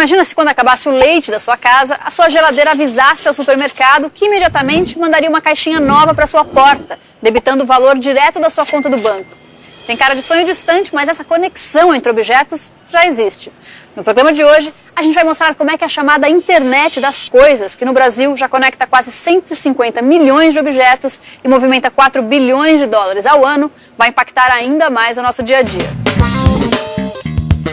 Imagina se quando acabasse o leite da sua casa, a sua geladeira avisasse ao supermercado que imediatamente mandaria uma caixinha nova para sua porta, debitando o valor direto da sua conta do banco. Tem cara de sonho distante, mas essa conexão entre objetos já existe. No programa de hoje, a gente vai mostrar como é que a chamada internet das coisas, que no Brasil já conecta quase 150 milhões de objetos e movimenta 4 bilhões de dólares ao ano, vai impactar ainda mais o nosso dia a dia.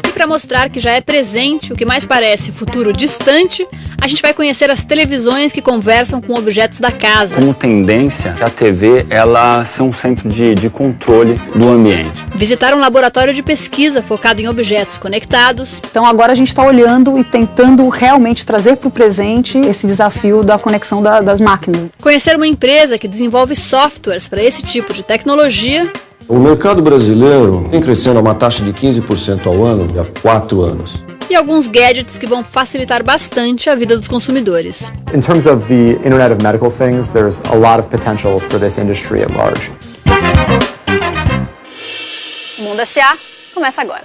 E para mostrar que já é presente, o que mais parece futuro distante, a gente vai conhecer as televisões que conversam com objetos da casa. Como tendência, a TV ela ser um centro de controle do ambiente. Visitar um laboratório de pesquisa focado em objetos conectados. Então agora a gente está olhando e tentando realmente trazer para o presente esse desafio da conexão das máquinas. Conhecer uma empresa que desenvolve softwares para esse tipo de tecnologia. O mercado brasileiro vem crescendo a uma taxa de 15% ao ano há 4 anos. E alguns gadgets que vão facilitar bastante a vida dos consumidores. In terms of the Internet of Medical Things, there's a lot of potential for this industry at large. O Mundo S.A. começa agora.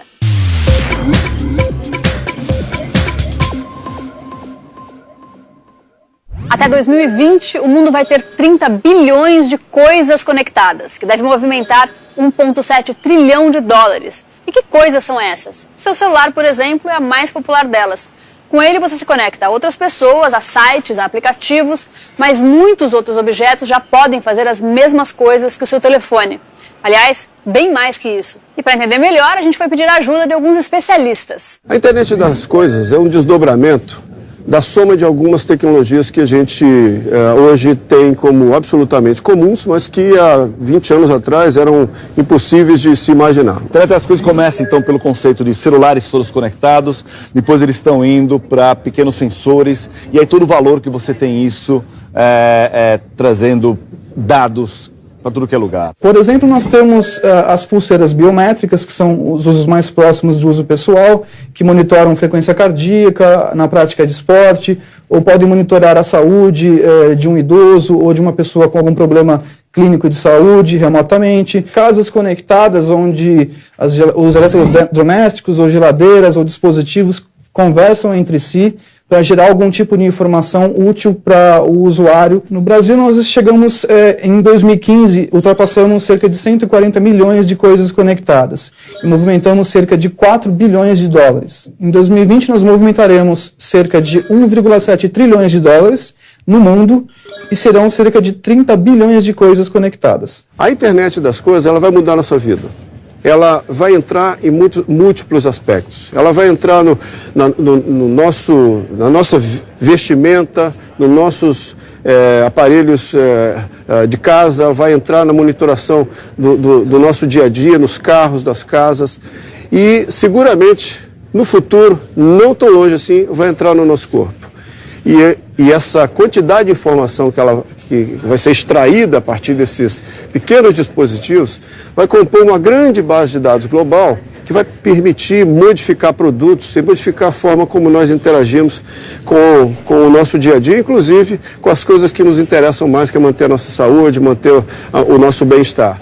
Até 2020, o mundo vai ter 30 bilhões de coisas conectadas, que devem movimentar 1,7 trilhão de dólares. E que coisas são essas? O seu celular, por exemplo, é a mais popular delas. Com ele você se conecta a outras pessoas, a sites, a aplicativos, mas muitos outros objetos já podem fazer as mesmas coisas que o seu telefone. Aliás, bem mais que isso. E para entender melhor, a gente foi pedir a ajuda de alguns especialistas. A internet das coisas é um desdobramento da soma de algumas tecnologias que a gente hoje tem como absolutamente comuns, mas que há 20 anos atrás eram impossíveis de se imaginar. A internet das coisas começa então pelo conceito de celulares todos conectados, depois eles estão indo para pequenos sensores, e aí todo o valor que você tem isso trazendo dados para tudo que é lugar. Por exemplo, nós temos as pulseiras biométricas, que são os usos mais próximos de uso pessoal, que monitoram frequência cardíaca na prática de esporte, ou podem monitorar a saúde de um idoso ou de uma pessoa com algum problema clínico de saúde remotamente. Casas conectadas, onde os eletrodomésticos ou geladeiras ou dispositivos conversam entre si para gerar algum tipo de informação útil para o usuário. No Brasil, nós chegamos, em 2015, ultrapassamos cerca de 140 milhões de coisas conectadas e movimentamos cerca de 4 bilhões de dólares. Em 2020, nós movimentaremos cerca de 1,7 trilhões de dólares no mundo e serão cerca de 30 bilhões de coisas conectadas. A internet das coisas ela vai mudar a nossa vida. Ela vai entrar em múltiplos aspectos. Ela vai entrar na nossa vestimenta, nos nossos aparelhos de casa, vai entrar na monitoração do nosso dia a dia, nos carros das casas e, seguramente, no futuro, não tão longe assim, vai entrar no nosso corpo. E essa quantidade de informação que vai ser extraída a partir desses pequenos dispositivos vai compor uma grande base de dados global que vai permitir modificar produtos e modificar a forma como nós interagimos com o nosso dia a dia, inclusive com as coisas que nos interessam mais, que é manter a nossa saúde, manter o nosso bem-estar.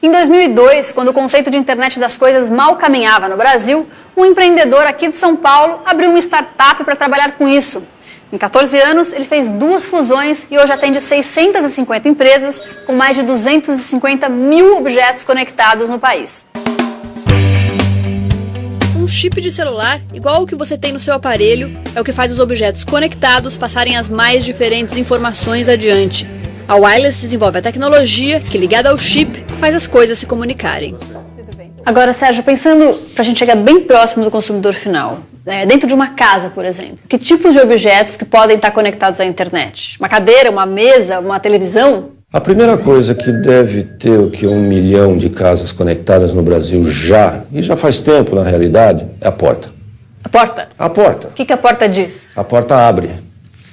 Em 2002, quando o conceito de internet das coisas mal caminhava no Brasil, um empreendedor aqui de São Paulo abriu uma startup para trabalhar com isso. Em 14 anos, ele fez 2 fusões e hoje atende 650 empresas com mais de 250 mil objetos conectados no país. Um chip de celular, igual ao que você tem no seu aparelho, é o que faz os objetos conectados passarem as mais diferentes informações adiante. A Wireless desenvolve a tecnologia que, ligada ao chip, faz as coisas se comunicarem. Agora, Sérgio, pensando para a gente chegar bem próximo do consumidor final, dentro de uma casa, por exemplo, que tipos de objetos que podem estar conectados à internet? Uma cadeira, uma mesa, uma televisão? A primeira coisa que deve ter 1 milhão de casas conectadas no Brasil e já faz tempo na realidade, é a porta. A porta? A porta. O que a porta diz? A porta abre.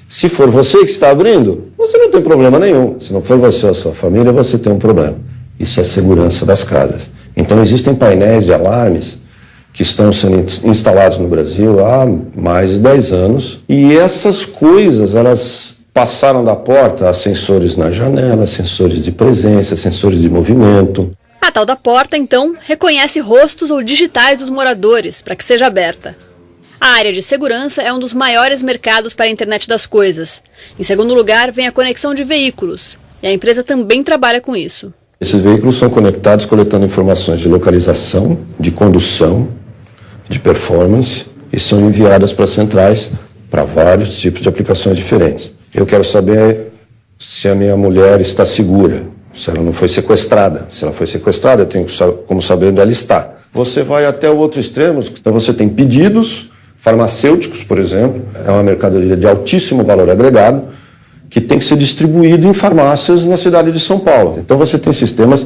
Se for você que está abrindo, você não tem problema nenhum. Se não for você ou a sua família, você tem um problema. Isso é segurança das casas. Então existem painéis de alarmes que estão sendo instalados no Brasil há mais de 10 anos e essas coisas, elas passaram da porta a sensores na janela, sensores de presença, sensores de movimento. A tal da porta, então, reconhece rostos ou digitais dos moradores para que seja aberta. A área de segurança é um dos maiores mercados para a internet das coisas. Em segundo lugar, vem a conexão de veículos. E a empresa também trabalha com isso. Esses veículos são conectados coletando informações de localização, de condução, de performance e são enviadas para centrais para vários tipos de aplicações diferentes. Eu quero saber se a minha mulher está segura, se ela não foi sequestrada. Se ela foi sequestrada, eu tenho como saber onde ela está. Você vai até o outro extremo, então você tem pedidos farmacêuticos, por exemplo, é uma mercadoria de altíssimo valor agregado, que tem que ser distribuído em farmácias na cidade de São Paulo. Então você tem sistemas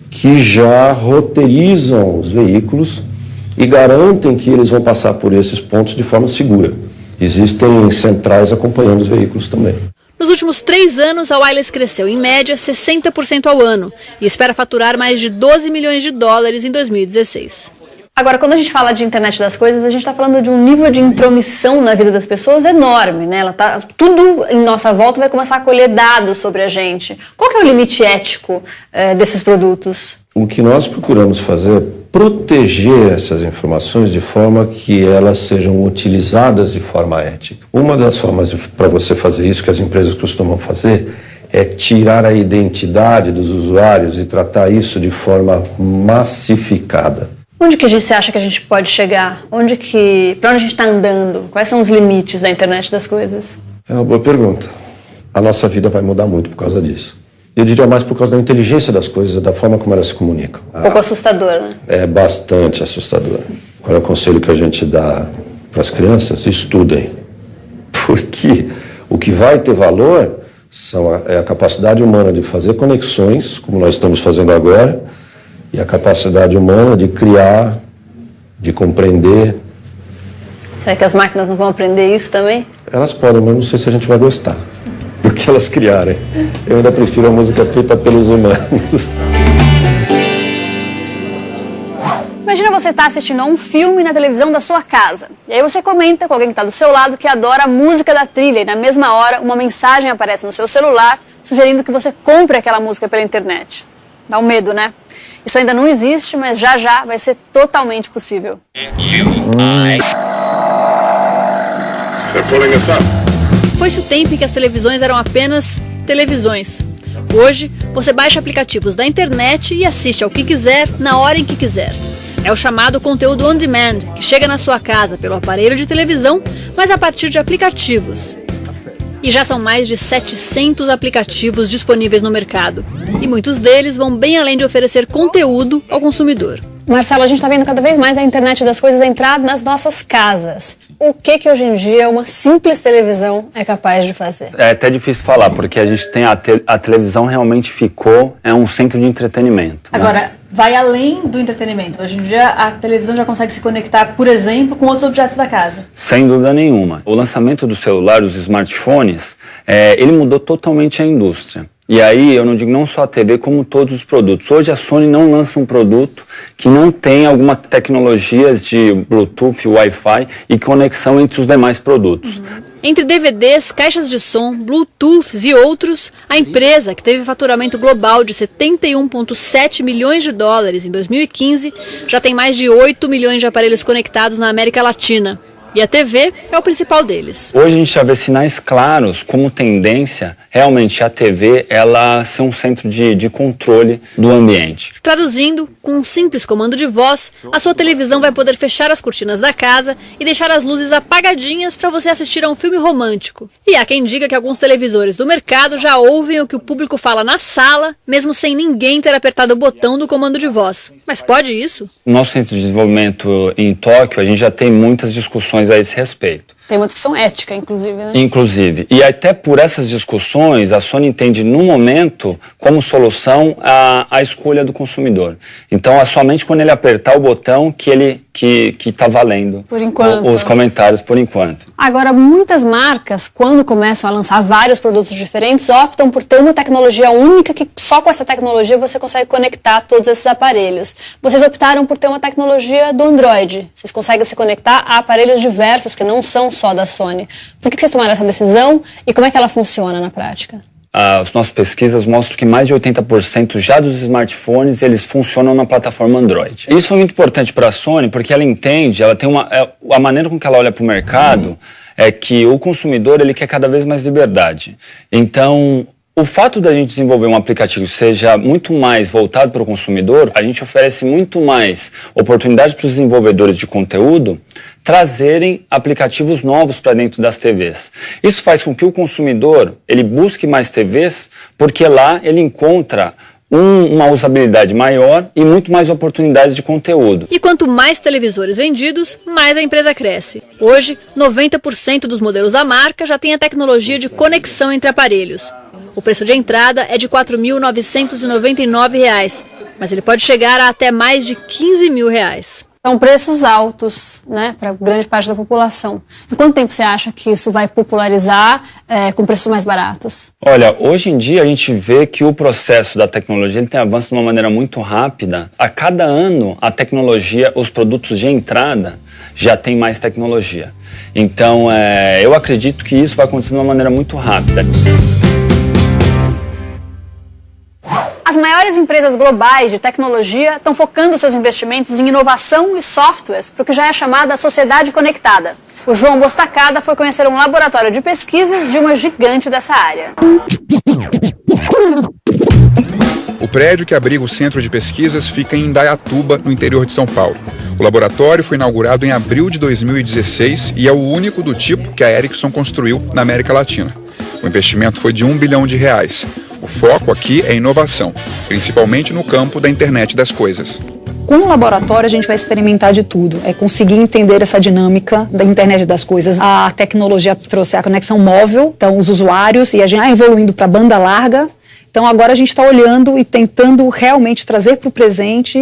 que já roteirizam os veículos e garantem que eles vão passar por esses pontos de forma segura. Existem centrais acompanhando os veículos também. Nos últimos 3 anos, a Wireless cresceu em média 60% ao ano e espera faturar mais de 12 milhões de dólares em 2016. Agora, quando a gente fala de internet das coisas, a gente está falando de um nível de intromissão na vida das pessoas enorme, né? Tudo em nossa volta vai começar a colher dados sobre a gente. Qual que é o limite ético desses produtos? O que nós procuramos fazer é proteger essas informações de forma que elas sejam utilizadas de forma ética. Uma das formas para você fazer isso, que as empresas costumam fazer, é tirar a identidade dos usuários e tratar isso de forma massificada. Onde que você acha que a gente pode chegar? Para onde a gente está andando? Quais são os limites da internet das coisas? É uma boa pergunta. A nossa vida vai mudar muito por causa disso. Eu diria mais por causa da inteligência das coisas, da forma como elas se comunicam. Um pouco assustador, né? É bastante assustador. Qual é o conselho que a gente dá para as crianças? Estudem. Porque o que vai ter valor é a capacidade humana de fazer conexões, como nós estamos fazendo agora, e a capacidade humana de criar, de compreender. Será que as máquinas não vão aprender isso também? Elas podem, mas não sei se a gente vai gostar do que elas criarem. Eu ainda prefiro a música feita pelos humanos. Imagina você estar assistindo a um filme na televisão da sua casa. E aí você comenta com alguém que está do seu lado que adora a música da trilha. E na mesma hora, uma mensagem aparece no seu celular sugerindo que você compre aquela música pela internet. Dá um medo, né? Isso ainda não existe, mas já já vai ser totalmente possível. Foi-se o tempo em que as televisões eram apenas televisões. Hoje, você baixa aplicativos da internet e assiste ao que quiser, na hora em que quiser. É o chamado conteúdo on demand, que chega na sua casa pelo aparelho de televisão, mas a partir de aplicativos. E já são mais de 700 aplicativos disponíveis no mercado. E muitos deles vão bem além de oferecer conteúdo ao consumidor. Marcelo, a gente está vendo cada vez mais a internet das coisas entrar nas nossas casas. O que hoje em dia uma simples televisão é capaz de fazer? É até difícil falar, porque a gente tem a televisão realmente é um centro de entretenimento. Agora, né? Vai além do entretenimento. Hoje em dia a televisão já consegue se conectar, por exemplo, com outros objetos da casa. Sem dúvida nenhuma. O lançamento do celular, dos smartphones, ele mudou totalmente a indústria. E aí eu não digo não só a TV, como todos os produtos. Hoje a Sony não lança um produto que não tem alguma tecnologias de Bluetooth, Wi-Fi e conexão entre os demais produtos. Entre DVDs, caixas de som, Bluetooth e outros, a empresa, que teve faturamento global de 71,7 milhões de dólares em 2015, já tem mais de 8 milhões de aparelhos conectados na América Latina. E a TV é o principal deles. Hoje a gente já vê sinais claros como tendência, realmente a TV, ela ser um centro de controle do ambiente. Traduzindo, com um simples comando de voz, a sua televisão vai poder fechar as cortinas da casa e deixar as luzes apagadinhas para você assistir a um filme romântico. E há quem diga que alguns televisores do mercado já ouvem o que o público fala na sala, mesmo sem ninguém ter apertado o botão do comando de voz. Mas pode isso? No nosso centro de desenvolvimento em Tóquio, a gente já tem muitas discussões a esse respeito. Tem uma discussão ética, inclusive, né? Inclusive. E até por essas discussões, a Sony entende, no momento, como solução a escolha do consumidor. Então, é somente quando ele apertar o botão que está valendo por enquanto. Os comentários, por enquanto. Agora, muitas marcas, quando começam a lançar vários produtos diferentes, optam por ter uma tecnologia única que só com essa tecnologia você consegue conectar todos esses aparelhos. Vocês optaram por ter uma tecnologia do Android. Vocês conseguem se conectar a aparelhos diversos que não são só da Sony. Por que vocês tomaram essa decisão e como é que ela funciona na prática? as nossas pesquisas mostram que mais de 80% já dos smartphones eles funcionam na plataforma Android. Isso é muito importante para a Sony porque ela entende, ela tem a maneira com que ela olha para o mercado é que o consumidor ele quer cada vez mais liberdade. Então, o fato da gente desenvolver um aplicativo que seja muito mais voltado para o consumidor, a gente oferece muito mais oportunidades para os desenvolvedores de conteúdo trazerem aplicativos novos para dentro das TVs. Isso faz com que o consumidor ele busque mais TVs, porque lá ele encontra uma usabilidade maior e muito mais oportunidades de conteúdo. E quanto mais televisores vendidos, mais a empresa cresce. Hoje, 90% dos modelos da marca já tem a tecnologia de conexão entre aparelhos. O preço de entrada é de R$ 4.999, mas ele pode chegar a até mais de R$ 15 mil. São preços altos, né, para grande parte da população. Em quanto tempo você acha que isso vai popularizar com preços mais baratos? Olha, hoje em dia a gente vê que o processo da tecnologia ele tem avanço de uma maneira muito rápida. A cada ano a tecnologia, os produtos de entrada já tem mais tecnologia. Então eu acredito que isso vai acontecer de uma maneira muito rápida. As maiores empresas globais de tecnologia estão focando seus investimentos em inovação e softwares para o que já é chamada sociedade conectada. O João Bostacada foi conhecer um laboratório de pesquisas de uma gigante dessa área. O prédio que abriga o centro de pesquisas fica em Indaiatuba, no interior de São Paulo. O laboratório foi inaugurado em abril de 2016 e é o único do tipo que a Ericsson construiu na América Latina. O investimento foi de R$1 bilhão. O foco aqui é inovação, principalmente no campo da internet das coisas. Com o laboratório a gente vai experimentar de tudo, é conseguir entender essa dinâmica da internet das coisas. A tecnologia trouxe a conexão móvel, então os usuários, e a gente evoluindo para banda larga. Então agora a gente está olhando e tentando realmente trazer para o presente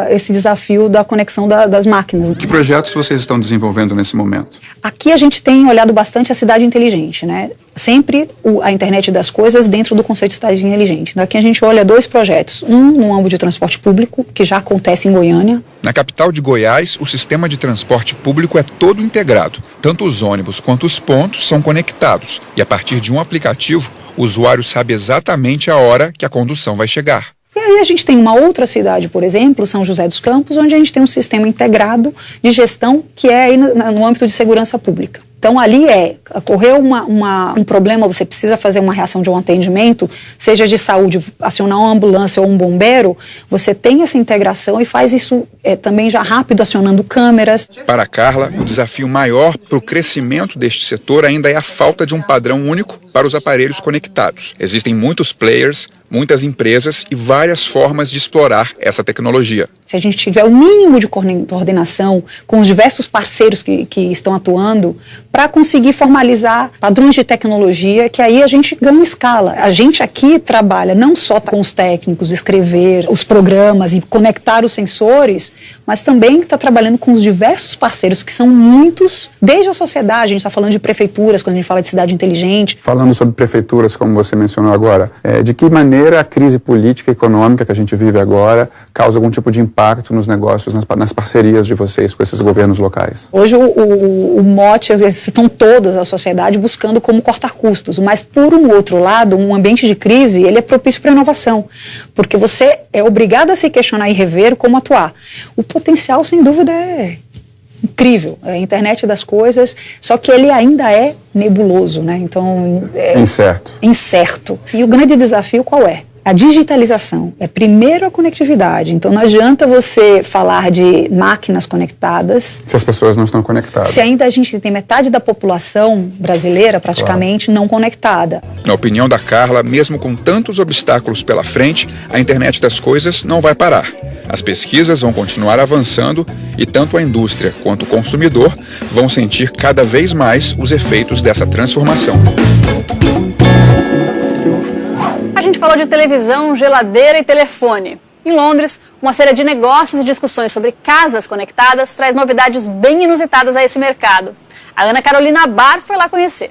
esse desafio da conexão das máquinas. Que projetos vocês estão desenvolvendo nesse momento? Aqui a gente tem olhado bastante a cidade inteligente, né? Sempre a internet das coisas dentro do conceito de cidade inteligente. Então aqui a gente olha 2 projetos, um no âmbito de transporte público, que já acontece em Goiânia. Na capital de Goiás, o sistema de transporte público é todo integrado. Tanto os ônibus quanto os pontos são conectados. E a partir de um aplicativo, o usuário sabe exatamente a hora que a condução vai chegar. E aí a gente tem uma outra cidade, por exemplo, São José dos Campos, onde a gente tem um sistema integrado de gestão que é aí no âmbito de segurança pública. Então ali ocorreu um problema, você precisa fazer uma reação de um atendimento, seja de saúde, acionar uma ambulância ou um bombeiro, você tem essa integração e faz isso também já rápido, acionando câmeras. Para a Carla, o desafio maior para o crescimento deste setor ainda é a falta de um padrão único para os aparelhos conectados. Existem muitos players, muitas empresas e várias formas de explorar essa tecnologia. Se a gente tiver o mínimo de coordenação com os diversos parceiros que estão atuando, para conseguir formalizar padrões de tecnologia, que aí a gente ganha escala. A gente aqui trabalha não só com os técnicos, escrever os programas e conectar os sensores, mas também está trabalhando com os diversos parceiros, que são muitos, desde a sociedade. A gente está falando de prefeituras, quando a gente fala de cidade inteligente. Falando sobre prefeituras, como você mencionou agora, de que maneira a crise política e econômica que a gente vive agora causa algum tipo de impacto nos negócios, nas parcerias de vocês com esses governos locais? Hoje o mote, estão todos, a sociedade, buscando como cortar custos, mas por um outro lado, um ambiente de crise, ele é propício para a inovação, porque você é obrigado a se questionar e rever como atuar. O potencial, sem dúvida, é incrível, é a internet das coisas, só que ele ainda é nebuloso, né? Então, incerto. E o grande desafio qual é? A digitalização. É primeiro a conectividade. Então não adianta você falar de máquinas conectadas se as pessoas não estão conectadas. Se ainda a gente tem metade da população brasileira praticamente não conectada. Na opinião da Carla, mesmo com tantos obstáculos pela frente, a internet das coisas não vai parar. As pesquisas vão continuar avançando e tanto a indústria quanto o consumidor vão sentir cada vez mais os efeitos dessa transformação. A gente falou de televisão, geladeira e telefone. Em Londres, uma feira de negócios e discussões sobre casas conectadas traz novidades bem inusitadas a esse mercado. A Ana Carolina Bar foi lá conhecer.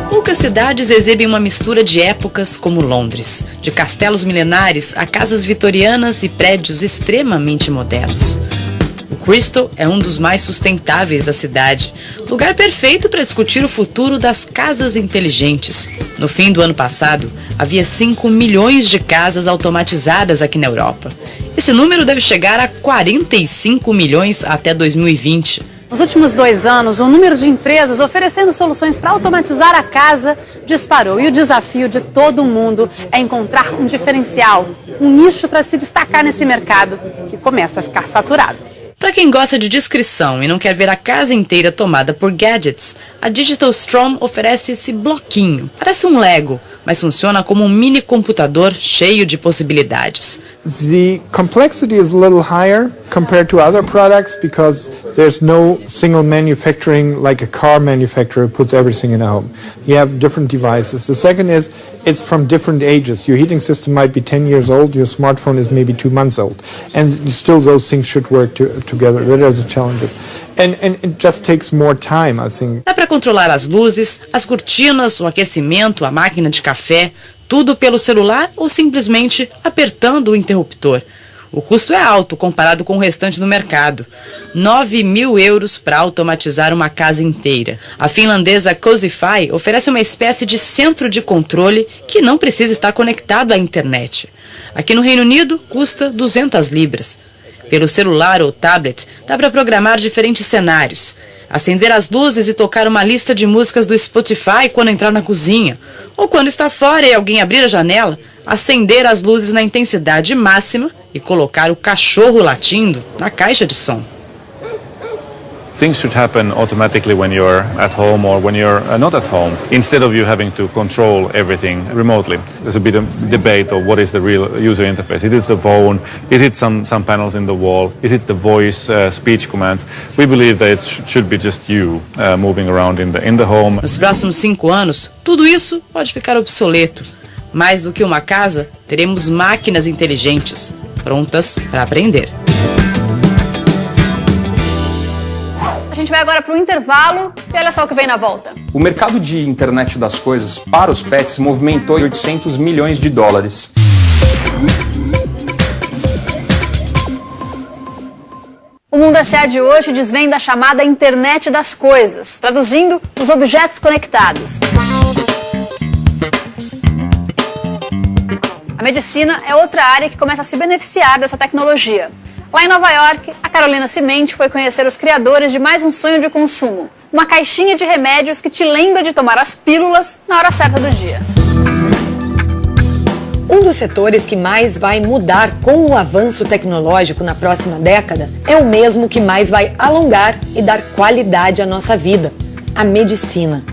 Poucas cidades exibem uma mistura de épocas como Londres, de castelos milenares a casas vitorianas e prédios extremamente modernos. O Crystal é um dos mais sustentáveis da cidade. Lugar perfeito para discutir o futuro das casas inteligentes. No fim do ano passado, havia 5 milhões de casas automatizadas aqui na Europa. Esse número deve chegar a 45 milhões até 2020. Nos últimos 2 anos, o número de empresas oferecendo soluções para automatizar a casa disparou. E o desafio de todo mundo é encontrar um diferencial, um nicho para se destacar nesse mercado, que começa a ficar saturado. Para quem gosta de discrição e não quer ver a casa inteira tomada por gadgets, a Digital Strom oferece esse bloquinho. Parece um Lego, mas funciona como um mini computador cheio de possibilidades. The complexity is a little higher compared to other products because there's no single manufacturing like a car manufacturer puts everything in a home. You have different devices. The second is it's from different ages. Your heating system might be 10 years old, your smartphone is maybe 2 months old. And still those things should work together. That are the challenges. And it just takes more time, I think. Dá para controlar as luzes, as cortinas, o aquecimento, a máquina de café, tudo pelo celular ou simplesmente apertando o interruptor. O custo é alto comparado com o restante do mercado. 9.000 euros para automatizar uma casa inteira. A finlandesa Cosify oferece uma espécie de centro de controle que não precisa estar conectado à internet. Aqui no Reino Unido, custa 200 libras. Pelo celular ou tablet, dá para programar diferentes cenários. Acender as luzes e tocar uma lista de músicas do Spotify quando entrar na cozinha. Ou quando está fora e alguém abrir a janela, acender as luzes na intensidade máxima e colocar o cachorro latindo na caixa de som. Things should happen automatically when you're at home or when you're not at home, instead of you having to control everything remotely. There's a bit of debate of what is the real user interface. Is it the phone? Is it some panels in the wall? Is it the voice speech commands? We believe that it should be just you moving around in the home. Nos próximos 5 anos, tudo isso pode ficar obsoleto. Mais do que uma casa, teremos máquinas inteligentes, prontas para aprender. A gente vai agora para o intervalo e olha só o que vem na volta. O mercado de internet das coisas para os pets movimentou 800 milhões de dólares. O Mundo S.A. de hoje desvenda a chamada internet das coisas, traduzindo os objetos conectados. A medicina é outra área que começa a se beneficiar dessa tecnologia. Lá em Nova York, a Carolina Cimenti foi conhecer os criadores de mais um sonho de consumo. Uma caixinha de remédios que te lembra de tomar as pílulas na hora certa do dia. Um dos setores que mais vai mudar com o avanço tecnológico na próxima década é o mesmo que mais vai alongar e dar qualidade à nossa vida: a medicina.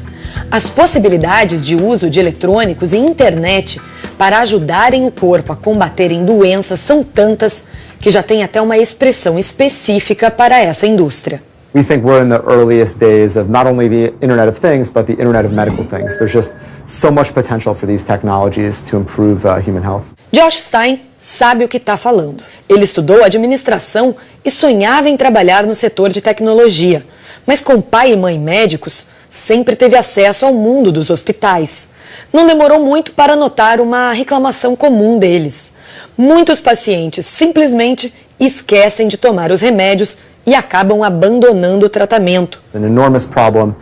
As possibilidades de uso de eletrônicos e internet para ajudarem o corpo a combaterem doenças são tantas que já tem até uma expressão específica para essa indústria. We think we're in the earliest days of not only the Internet of Things, but the Internet of Medical Things. There's just so much potential for these technologies to improve human health. Josh Stein sabe o que está falando. Ele estudou administração e sonhava em trabalhar no setor de tecnologia. Mas com pai e mãe médicos, sempre teve acesso ao mundo dos hospitais. Não demorou muito para notar uma reclamação comum deles. Muitos pacientes simplesmente esquecem de tomar os remédios e acabam abandonando o tratamento. It's an enormous problem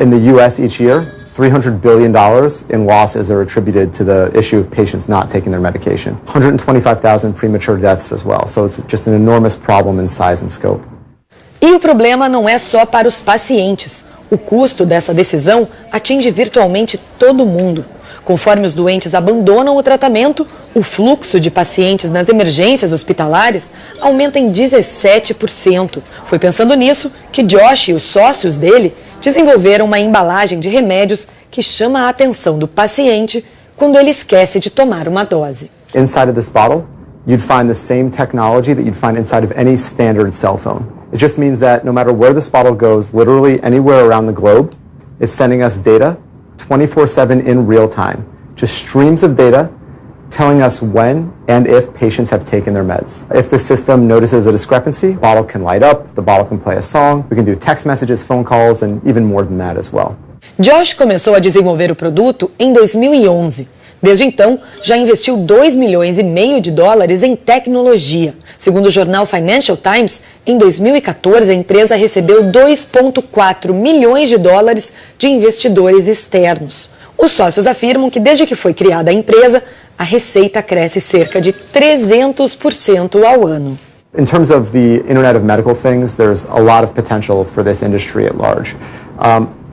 in the US each year. $300 billion in losses are attributed to the issue of patients not taking their medication. 125,000 premature deaths as well. So it's just an enormous problem in size and scope. E o problema não é só para os pacientes. O custo dessa decisão atinge virtualmente todo mundo. Conforme os doentes abandonam o tratamento, o fluxo de pacientes nas emergências hospitalares aumenta em 17%. Foi pensando nisso que Josh e os sócios dele desenvolveram uma embalagem de remédios que chama a atenção do paciente quando ele esquece de tomar uma dose. Inside of this bottle, you'd find the same technology that you'd find inside of any standard cell phone. It just means that no matter where this bottle goes, literally anywhere around the globe, it's sending us data 24/7 in real time. Just streams of data telling us when and if patients have taken their meds. If the system notices a discrepancy, the bottle can light up, the bottle can play a song, we can do text messages, phone calls, and even more than that as well. Josh começou a desenvolver o produto em 2011. Desde então, já investiu 2,5 milhões de dólares em tecnologia. Segundo o jornal Financial Times, em 2014 a empresa recebeu 2,4 milhões de dólares de investidores externos. Os sócios afirmam que desde que foi criada a empresa, a receita cresce cerca de 300% ao ano. In terms of the Internet of Medical Things, there's a lot of potential for this industry at large.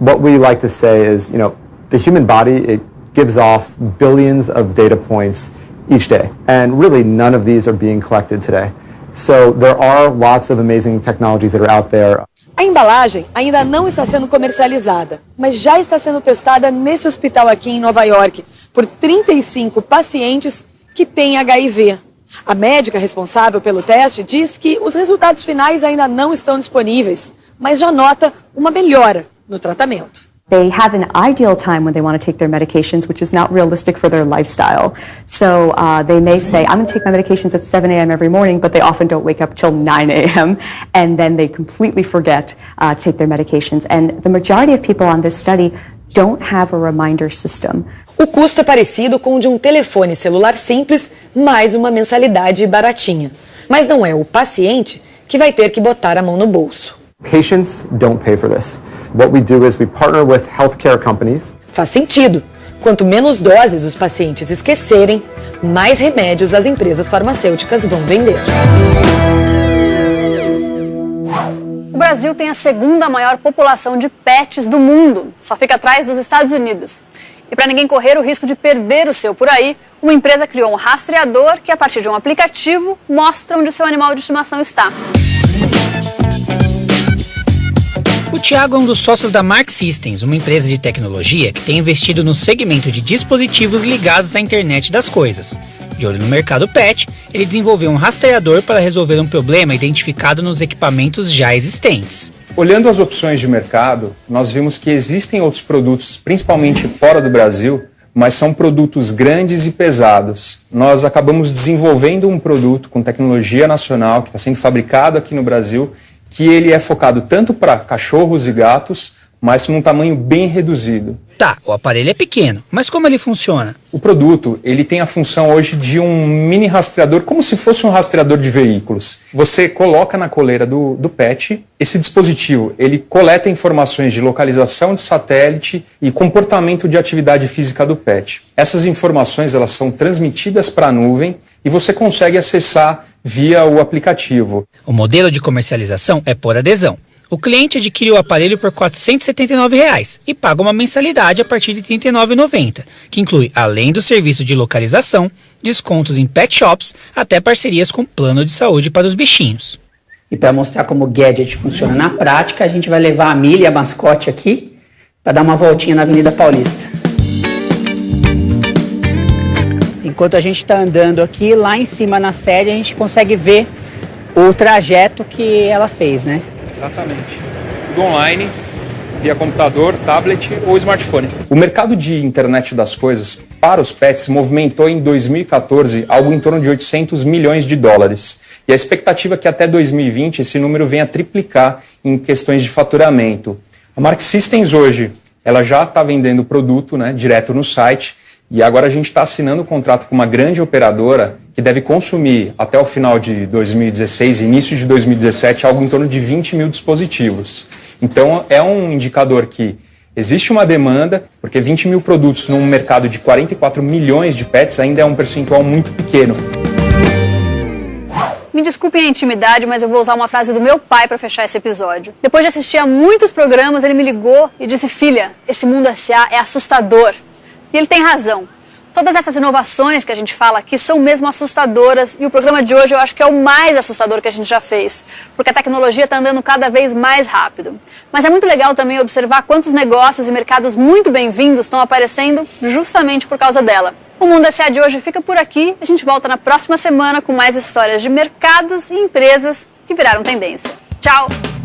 What we like to say is, the human body, it gives off billions of data points each day. And really none of these are being collected today. So there are lots of amazing technologies that are out there. A embalagem ainda não está sendo comercializada, mas já está sendo testada nesse hospital aqui em Nova York por 35 pacientes que têm HIV. A médica responsável pelo teste diz que os resultados finais ainda não estão disponíveis, mas já nota uma melhora no tratamento. They have an ideal time when they want to take their medications, which is not realistic for their lifestyle. So they may say, I'm going to take my medications at 7 a.m. every morning, but they often don't wake up till 9 a.m. And then they completely forget to take their medications. And the majority of people on this study don't have a reminder system. O custo é parecido com o de um telefone celular simples, mais uma mensalidade baratinha. Mas não é o paciente que vai ter que botar a mão no bolso. Patients don't pay for this. What we do is we partner with healthcare companies. Faz sentido. Quanto menos doses os pacientes esquecerem, mais remédios as empresas farmacêuticas vão vender. O Brasil tem a segunda maior população de pets do mundo, só fica atrás dos Estados Unidos. E para ninguém correr o risco de perder o seu por aí, uma empresa criou um rastreador que, a partir de um aplicativo, mostra onde seu animal de estimação está. O Thiago é um dos sócios da Mark Systems, uma empresa de tecnologia que tem investido no segmento de dispositivos ligados à internet das coisas. De olho no mercado pet, ele desenvolveu um rastreador para resolver um problema identificado nos equipamentos já existentes. Olhando as opções de mercado, nós vimos que existem outros produtos, principalmente fora do Brasil, mas são produtos grandes e pesados. Nós acabamos desenvolvendo um produto com tecnologia nacional que está sendo fabricado aqui no Brasil, que ele é focado tanto para cachorros e gatos, mas num tamanho bem reduzido. Tá, o aparelho é pequeno, mas como ele funciona? O produto, ele tem a função hoje de um mini rastreador, como se fosse um rastreador de veículos. Você coloca na coleira do pet, esse dispositivo, ele coleta informações de localização de satélite e comportamento de atividade física do pet. Essas informações, elas são transmitidas para a nuvem e você consegue acessar via o aplicativo. O modelo de comercialização é por adesão. O cliente adquire o aparelho por R$ 479 e paga uma mensalidade a partir de R$ 39,90, que inclui, além do serviço de localização, descontos em pet shops, até parcerias com plano de saúde para os bichinhos. E para mostrar como o gadget funciona na prática, a gente vai levar a Millie, a mascote, aqui, para dar uma voltinha na Avenida Paulista. Enquanto a gente está andando aqui, lá em cima na sede, a gente consegue ver o trajeto que ela fez, né? Exatamente. Tudo online, via computador, tablet ou smartphone. O mercado de internet das coisas para os pets movimentou em 2014 algo em torno de 800 milhões de dólares. E a expectativa é que até 2020 esse número venha a triplicar em questões de faturamento. A Mark Systems hoje, ela já está vendendo o produto, né, direto no site. E agora a gente está assinando um contrato com uma grande operadora que deve consumir até o final de 2016, início de 2017, algo em torno de 20 mil dispositivos. Então é um indicador que existe uma demanda, porque 20 mil produtos num mercado de 44 milhões de pets ainda é um percentual muito pequeno. Me desculpem a intimidade, mas eu vou usar uma frase do meu pai para fechar esse episódio. Depois de assistir a muitos programas, ele me ligou e disse: filha, esse mundo SA é assustador. E ele tem razão. Todas essas inovações que a gente fala aqui são mesmo assustadoras, e o programa de hoje eu acho que é o mais assustador que a gente já fez, porque a tecnologia está andando cada vez mais rápido. Mas é muito legal também observar quantos negócios e mercados muito bem-vindos estão aparecendo justamente por causa dela. O Mundo SA de hoje fica por aqui, a gente volta na próxima semana com mais histórias de mercados e empresas que viraram tendência. Tchau!